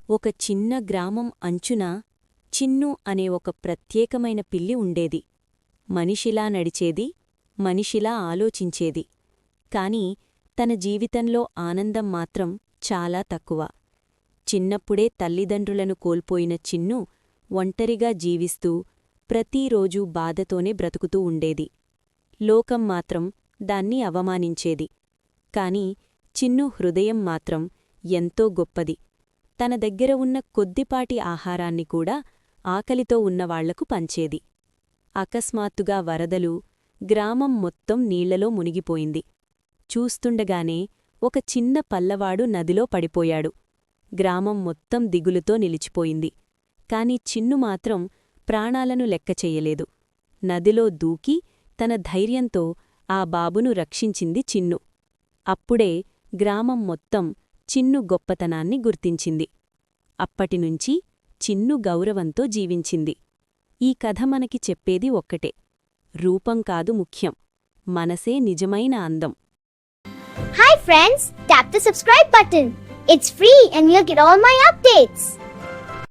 ఒక చిన్న గ్రామం అంచున చిన్ను అనే ఒక ప్రత్యేకమైన పిల్లి ఉండేది. మనిషిలా నడిచేది, మనిషిలా ఆలోచించేది. కాని తన జీవితంలో ఆనందం మాత్రం చాలా తక్కువ. చిన్నప్పుడే తల్లిదండ్రులను కోల్పోయిన చిన్ను ఒంటరిగా జీవిస్తూ ప్రతిరోజూ బాధతోనే బ్రతుకుతూ ఉండేది. లోకం మాత్రం దాన్ని అవమానించేది. కాని చిన్ను హృదయం మాత్రం ఎంతో గొప్పది. తన దగ్గర ఉన్న కొద్దిపాటి ఆహారాన్ని కూడా ఆకలితో ఉన్నవాళ్లకు పంచేది. అకస్మాత్తుగా వరదలు, గ్రామం మొత్తం నీళ్లలో మునిగిపోయింది. చూస్తుండగానే ఒక చిన్న పల్లవాడు నదిలో పడిపోయాడు. గ్రామం మొత్తం దిగులుతో నిలిచిపోయింది. కాని చిన్ను మాత్రం ప్రాణాలను లెక్కచెయ్యలేదు. నదిలో దూకి తన ధైర్యంతో ఆ బాబును రక్షించింది చిన్ను. అప్పుడే గ్రామం మొత్తం చిన్ను గొప్పతనాన్ని గుర్తించింది. అప్పటినుంచి చిన్ను గౌరవంతో జీవించింది. ఈ కథ మనకి చెప్పేది ఒక్కటే: రూపం కాదు ముఖ్యం, మనసే నిజమైన అందం. Hi friends, tap the subscribe button. It's free and you'll get all my updates.